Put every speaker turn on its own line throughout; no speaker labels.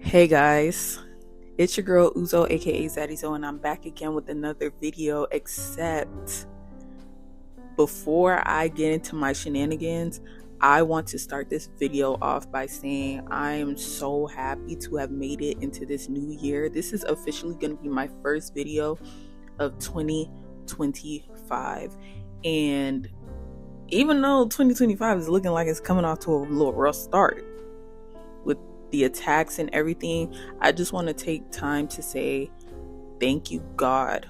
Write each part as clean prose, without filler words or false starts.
Hey guys, it's your girl Uzo aka Zaddyzo, and I'm back again with another video. Except before I get into my shenanigans, I want to start this video off by saying I am so happy to have made it into this new year. This is officially going to be my first video of 2025, and even though 2025 is looking like it's coming off to a little rough start with the attacks and everything, I just want to take time to say thank you, God,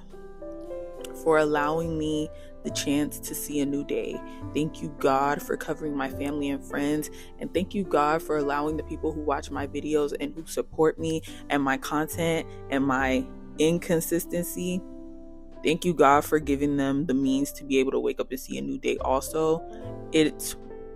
for allowing me the chance to see a new day. Thank you, God, for covering my family and friends, and thank you, God, for allowing the people who watch my videos and who support me and my content and my inconsistency. Thank you, God, for giving them the means to be able to wake up and see a new day also. It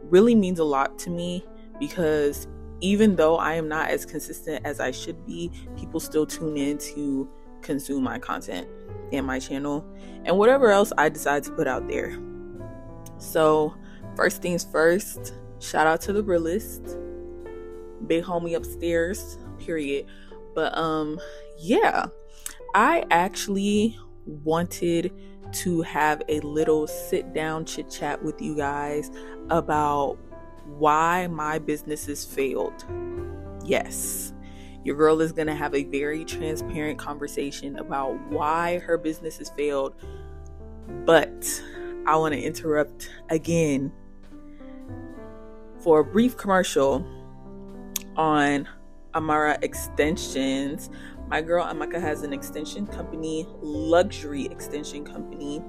really means a lot to me because even though I am not as consistent as I should be, people still tune in to consume my content and my channel and whatever else I decide to put out there. So first things first, shout out to the realist, big homie upstairs, period. But yeah, I actually wanted to have a little sit down chit chat with you guys about why my businesses failed. Yes, your girl is gonna have a very transparent conversation about why her businesses failed, but I want to interrupt again for a brief commercial on Amara Extensions. My girl Amaka has an extension company, luxury extension company,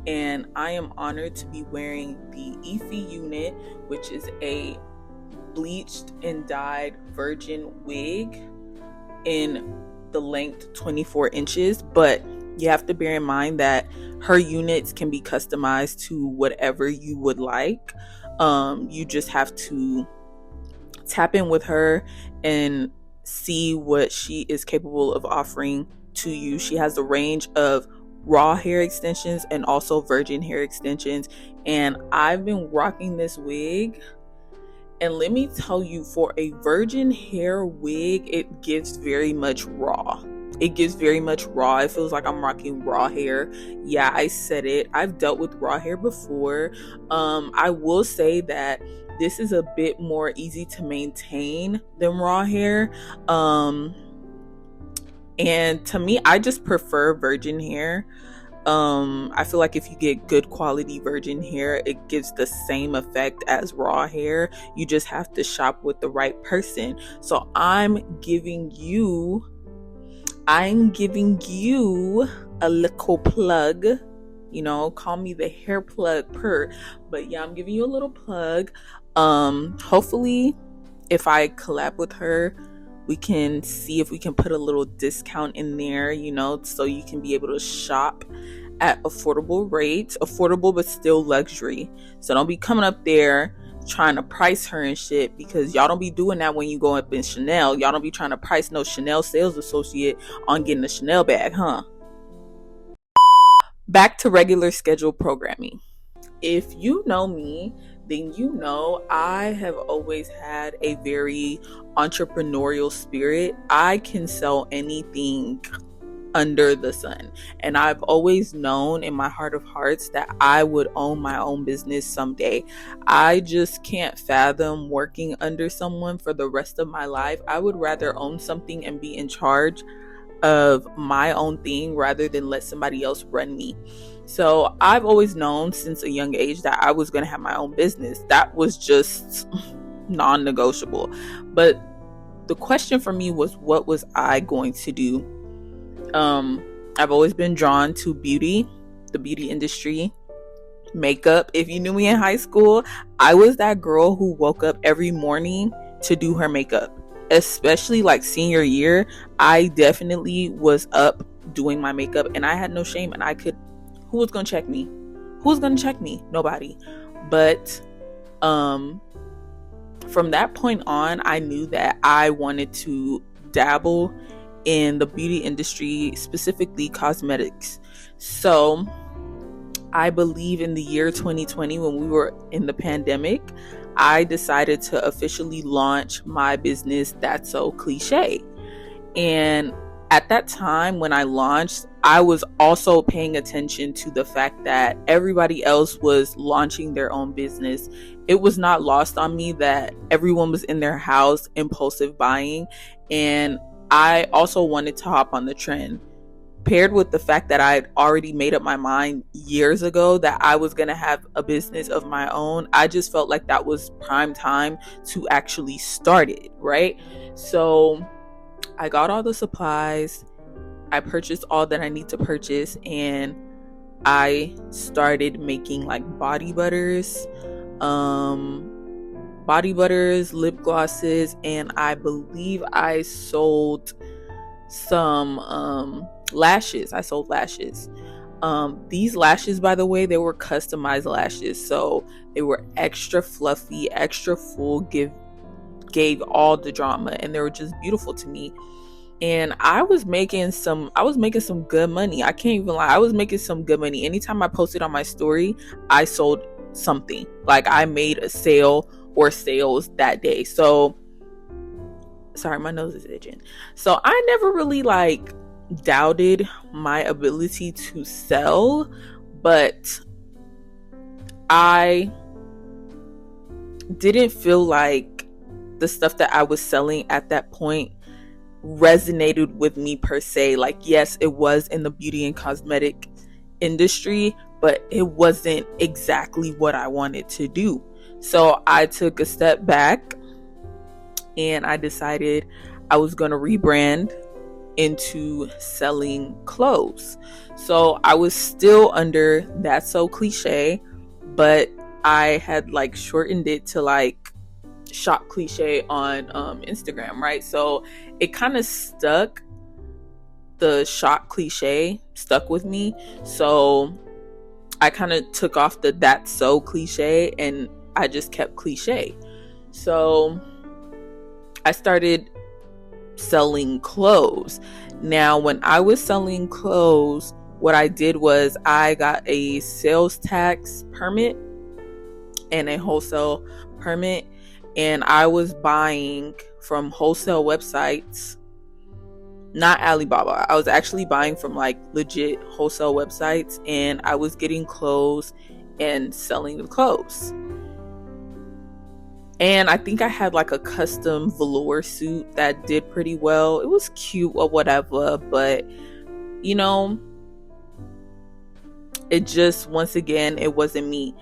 and I am honored to be wearing the Efi unit, which is a bleached and dyed virgin wig in the length 24 inches. But you have to bear in mind that her units can be customized to whatever you would like. You just have to tap in with her and see what she is capable of offering to you. She has a range of raw hair extensions and also virgin hair extensions, and I've been rocking this wig, and let me tell you, for a virgin hair wig, it gives very much raw. It feels like I'm rocking raw hair. Yeah, I said it. I've dealt with raw hair before. I will say that this is a bit more easy to maintain than raw hair. And to me, I just prefer virgin hair. I feel like if you get good quality virgin hair, it gives the same effect as raw hair. You just have to shop with the right person. So I'm giving you a little plug. You know, call me the hair plug per. But yeah, I'm giving you a little plug. Hopefully, if I collab with her, we can see if we can put a little discount in there, you know, so you can be able to shop at affordable rates, affordable but still luxury. So don't be coming up there trying to price her and shit, because y'all don't be doing that when you go up in Chanel. Y'all don't be trying to price no Chanel sales associate on getting a Chanel bag, huh? Back to regular scheduled programming. If you know me, then you know I have always had a very entrepreneurial spirit. I can sell anything under the sun, and I've always known in my heart of hearts that I would own my own business someday. I just can't fathom working under someone for the rest of my life. I would rather own something and be in charge of my own thing rather than let somebody else run me. So I've always known since a young age that I was going to have my own business. That was just non-negotiable. But the question for me was, what was I going to do? I've always been drawn to beauty, the beauty industry, makeup. If you knew me in high school, I was that girl who woke up every morning to do her makeup. Especially like senior year, I definitely was up doing my makeup, and I had no shame, and who was gonna check me? Nobody. But from that point on, I knew that I wanted to dabble in the beauty industry, specifically cosmetics. So I believe in the year 2020, when we were in the pandemic, I decided to officially launch my business, That's So Kliche. And at that time when I launched, I was also paying attention to the fact that everybody else was launching their own business. It was not lost on me that everyone was in their house impulsive buying, and I also wanted to hop on the trend. Paired with the fact that I had already made up my mind years ago that I was going to have a business of my own, I just felt like that was prime time to actually start it, right? So I got all the supplies, I purchased all that I need to purchase, and I started making like body butters, lip glosses, and I believe I sold some lashes. I sold lashes. These lashes, by the way, they were customized lashes, so they were extra fluffy, extra full, gave all the drama, and they were just beautiful to me. And I was making some good money. I can't even lie. I was making some good money. Anytime I posted on my story, I sold something. Like I made a sale or sales that day. So sorry, my nose is itching. So I never really like doubted my ability to sell, but I didn't feel like the stuff that I was selling at that point resonated with me per se. Like, yes, it was in the beauty and cosmetic industry, but it wasn't exactly what I wanted to do. So I took a step back and I decided I was going to rebrand into selling clothes. So I was still under That's So Cliche, but I had like shortened it to like Shop Cliche on Instagram, right? So it kind of stuck. The Shop Cliche stuck with me, so I kind of took off the That's So Cliche and I just kept Cliche. So I started selling clothes. Now, when I was selling clothes, what I did was I got a sales tax permit and a wholesale permit, and I was buying from wholesale websites, not Alibaba. I was actually buying from like legit wholesale websites, and I was getting clothes and selling the clothes. And I think I had like a custom velour suit that did pretty well. It was cute or whatever, but you know, it just, once again, it wasn't me.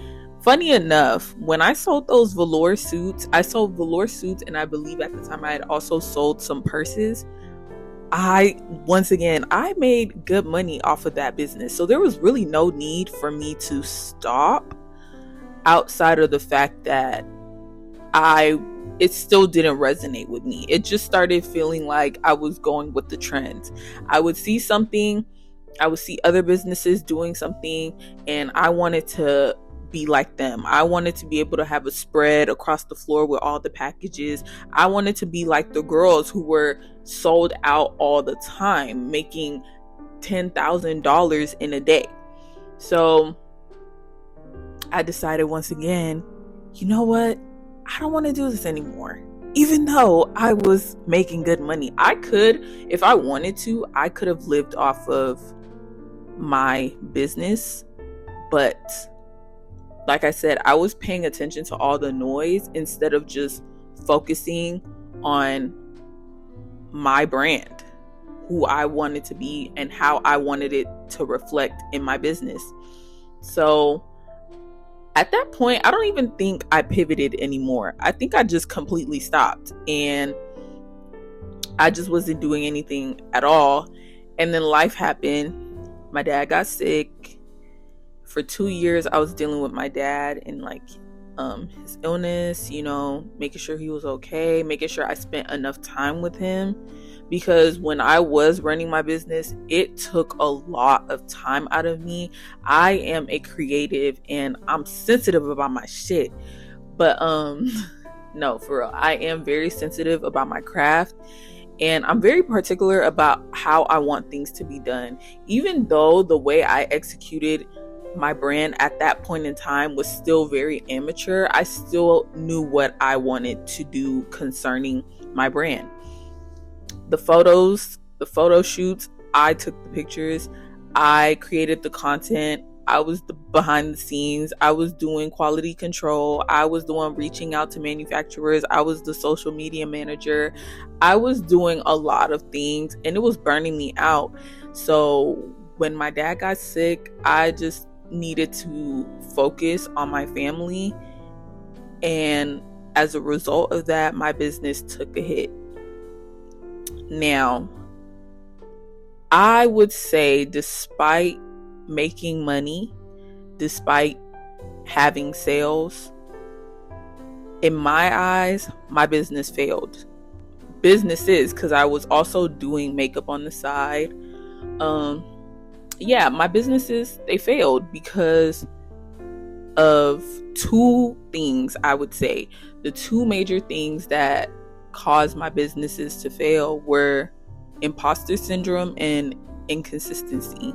Funny enough, when I sold those velour suits, I sold velour suits, and I believe at the time I had also sold some purses. I made good money off of that business. So there was really no need for me to stop, outside of the fact that it still didn't resonate with me. It just started feeling like I was going with the trend. I would see something, I would see other businesses doing something, and I wanted to be like them. I wanted to be able to have a spread across the floor with all the packages. I wanted to be like the girls who were sold out all the time, making $10,000 in a day. So I decided once again, you know what? I don't want to do this anymore. Even though I was making good money, I could, if I wanted to, I could have lived off of my business. But like I said, I was paying attention to all the noise instead of just focusing on my brand, who I wanted to be and how I wanted it to reflect in my business. So at that point, I don't even think I pivoted anymore. I think I just completely stopped, and I just wasn't doing anything at all. And then life happened. My dad got sick. For 2 years, I was dealing with my dad and like his illness, making sure he was okay, making sure I spent enough time with him. Because when I was running my business, it took a lot of time out of me. I am a creative and I'm sensitive about my shit. But no, for real, I am very sensitive about my craft. And I'm very particular about how I want things to be done. Even though the way I executed my brand at that point in time was still very amateur, I still knew what I wanted to do concerning my brand. the photo shoots, I took the pictures, I created the content, I was the behind the scenes, I was doing quality control, I was the one reaching out to manufacturers, I was the social media manager, I was doing a lot of things, and it was burning me out. So when my dad got sick, I just needed to focus on my family, and as a result of that, my business took a hit. Now, I would say, despite making money, despite having sales, in my eyes, my business failed. Businesses, because I was also doing makeup on the side. My businesses, they failed because of two things, I would say. The two major things that caused my businesses to fail were imposter syndrome and inconsistency.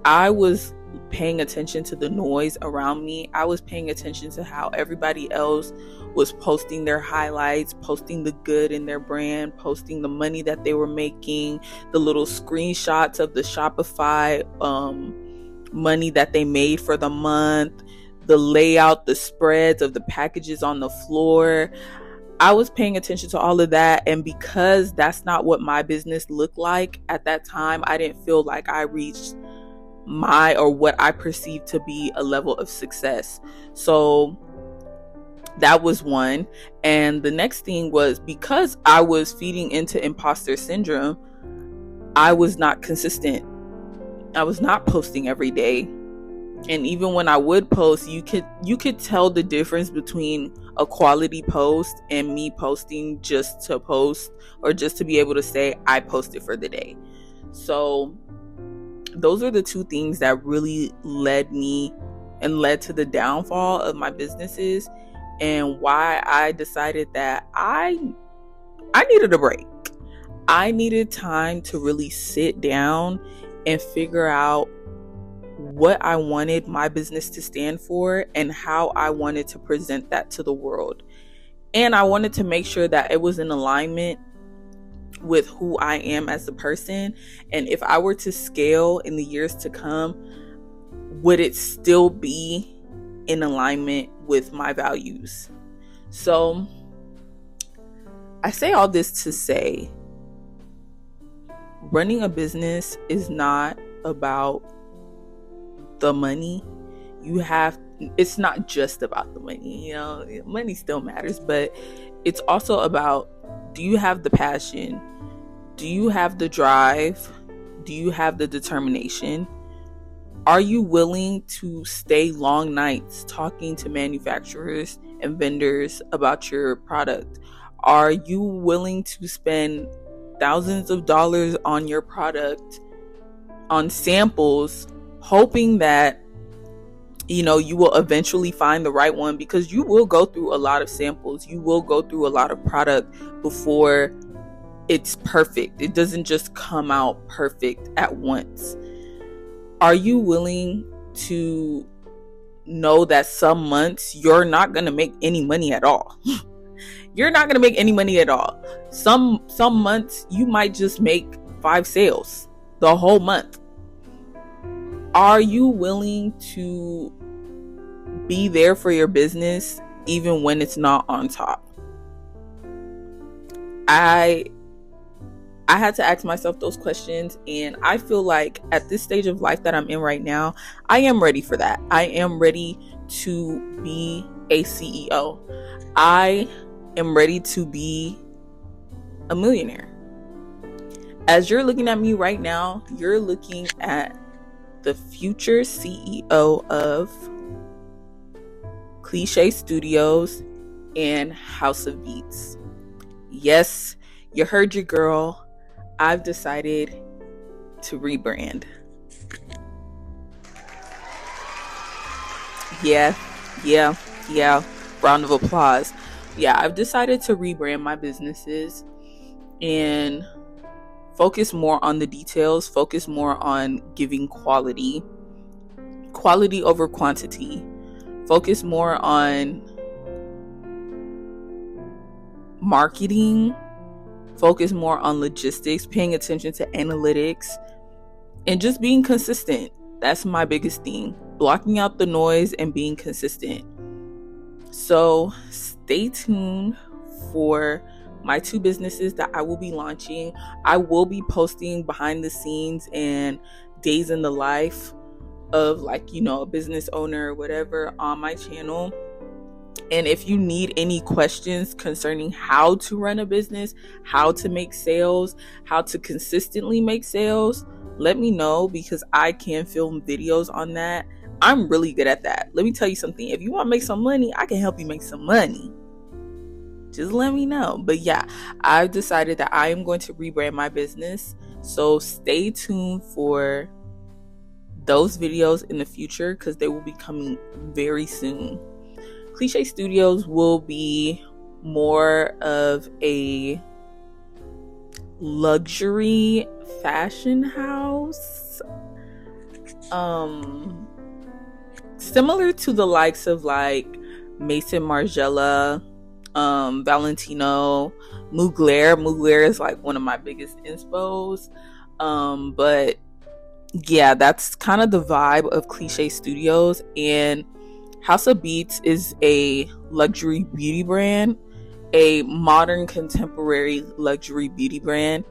I was paying attention to the noise around me. I was paying attention to how everybody else was posting their highlights, posting the good in their brand, posting the money that they were making, the little screenshots of the Shopify money that they made for the month, the layout, the spreads of the packages on the floor. I was paying attention to all of that, and because that's not what my business looked like at that time, I didn't feel like I reached what I perceived to be a level of success. So that was one. And the next thing was, because I was feeding into imposter syndrome, I was not consistent. I was not posting every day. And even when I would post, you could tell the difference between a quality post and me posting just to post, or just to be able to say I posted for the day. So those are the two things that really led to the downfall of my businesses, and why I decided that I needed a break. I needed time to really sit down and figure out what I wanted my business to stand for and how I wanted to present that to the world. And I wanted to make sure that it was in alignment with who I am as a person. And if I were to scale in the years to come, would it still be in alignment with my values? So I say all this to say, running a business is not about the money. It's not just about the money, money still matters, but it's also about, do you have the passion? Do you have the drive? Do you have the determination? Are you willing to stay long nights talking to manufacturers and vendors about your product? Are you willing to spend thousands of dollars on your product, on samples, hoping that you will eventually find the right one? Because you will go through a lot of samples, you will go through a lot of product before it's perfect. It doesn't just come out perfect at once. Are you willing to know that some months you're not going to make any money at all? You're not going to make any money at all. Some months you might just make 5 sales the whole month. Are you willing to be there for your business even when it's not on top? I had to ask myself those questions, and I feel like at this stage of life that I'm in right now, I am ready for that. I am ready to be a CEO. I am ready to be a millionaire. As you're looking at me right now, you're looking at the future CEO of Kliche Studios and House of Beatz. Yes, you heard your girl. I've decided to rebrand. Yeah. Round of applause. Yeah, I've decided to rebrand my businesses and focus more on the details, focus more on giving quality over quantity, focus more on marketing focus more on logistics, paying attention to analytics, and just being consistent. That's my biggest thing. Blocking out the noise and being consistent. So stay tuned for my 2 businesses that I will be launching. I will be posting behind the scenes and days in the life of, like, a business owner or whatever on my channel. And if you need any questions concerning how to run a business, how to make sales, how to consistently make sales, let me know, because I can film videos on that. I'm really good at that. Let me tell you something. If you want to make some money, I can help you make some money. Just let me know. But yeah, I've decided that I am going to rebrand my business. So stay tuned for those videos in the future, because they will be coming very soon. Kliche Studios will be more of a luxury fashion house, similar to the likes of like Maison Margiela, Valentino, Mugler. Mugler is like one of my biggest inspos. But yeah, that's kind of the vibe of Kliche Studios. And House of Beatz is a luxury beauty brand, a modern contemporary luxury beauty brand.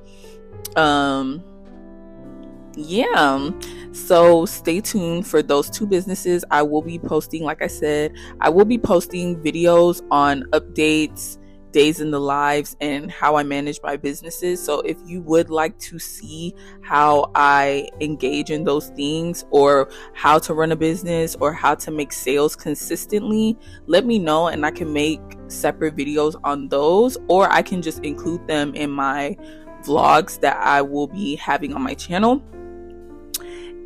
Yeah, so stay tuned for those 2 businesses. I will be posting, like I said, I will be posting videos on updates, days in the lives, and how I manage my businesses. So if you would like to see how I engage in those things, or how to run a business, or how to make sales consistently, let me know and I can make separate videos on those, or I can just include them in my vlogs that I will be having on my channel.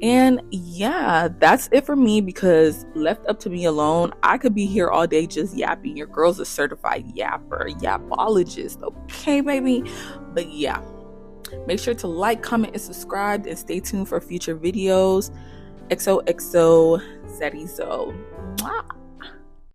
And yeah, that's it for me, because left up to me alone, I could be here all day just yapping. Your girl's a certified yapper, yapologist, okay, baby? But yeah, make sure to like, comment, and subscribe, and stay tuned for future videos. XOXO Zeddy Zo. Mwah.